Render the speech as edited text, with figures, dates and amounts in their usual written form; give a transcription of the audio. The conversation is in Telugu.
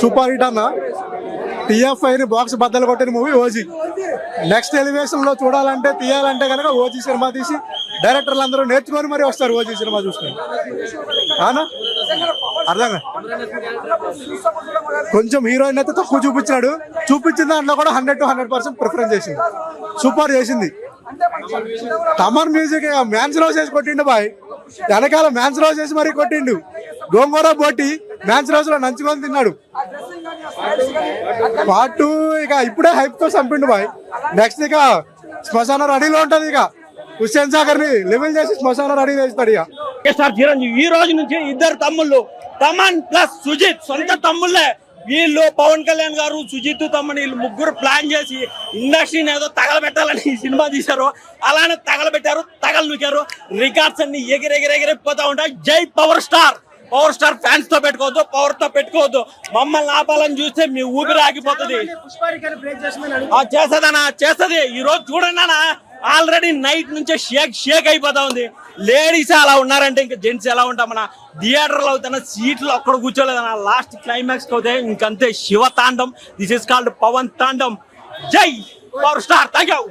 సూపర్ హిట్ అన్న. టీఎఫ్ఐని బాక్స్ బద్దలు కొట్టిన మూవీ ఓజీ. నెక్స్ట్ ఎలివేషన్ లో చూడాలంటే తీయాలంటే కనుక ఓజీ సినిమా తీసి డైరెక్టర్లు అందరూ నేర్చుకొని మరీ వస్తారు ఓజీ సినిమా చూసుకొని. అవునా అర్థంగా కొంచెం హీరోయిన్ అయితే తక్కువ చూపించిన దాంట్లో కూడా 100% ప్రిఫరెన్స్ చేసింది. సూపర్ చేసింది. తమన్ మ్యూజిక్ మ్యాన్స్ లో చేసి కొట్టిండు బాయ్. వెనకాల మ్యాన్స్ లో చేసి మరీ కొట్టిండు. గోంగూర బోటి మ్యాన్స్ రోజు లో నంచుకొని తిన్నాడు. పార్ట్ 2 ఇక ఇప్పుడే హైప్ తో చంపిండు బాయ్. నెక్స్ట్ ఇక శ్మశాన రెడీలో ఉంటది. ఇక హుస్సేన్ సాగర్ ని లెవెల్ చేసి శ్మశాన రెడీ చేస్తాడు. ఇక చిరంజీవి ఈ రోజు నుంచి ఇద్దరు తమ్ముళ్ళు తమన్ ప్లస్ సుజిత్ సొంత తమ్ముళ్ళే వీళ్ళు. పవన్ కళ్యాణ్ గారు సుజిత్ తమ్మని వీళ్ళు ముగ్గురు ప్లాన్ చేసి ఇండస్ట్రీని ఏదో తగలబెట్టాలని ఈ సినిమా తీశారు. అలానే తగలబెట్టారు, తగలనుకారు. రికార్డ్స్ అన్ని ఎగిరెగిరెగిరిపోతా ఉంటాయి. జై power star. Power star fans తో పెట్టుకోవద్దు, పవర్ తో పెట్టుకోవద్దు. మమ్మల్ని ఆపాలని చూస్తే మీ ఊపిరి ఆగిపోతుంది. చేస్తుంది. ఈ రోజు చూడండి అన్న, ఆల్రెడీ నైట్ నుంచే షేక్ అయిపోతా ఉంది. లేడీస్ అలా ఉన్నారంటే ఇంకా జెంట్స్ ఎలా ఉంటాం. మన థియేటర్లో అవుతున్న సీట్లు అక్కడ కూర్చోలేదన్న. లాస్ట్ క్లైమాక్స్ అవుతే ఇంకంతే శివ తాండం. దిస్ ఇస్ కాల్డ్ పవన్ తాండం. జై పవర్ స్టార్. Thank you.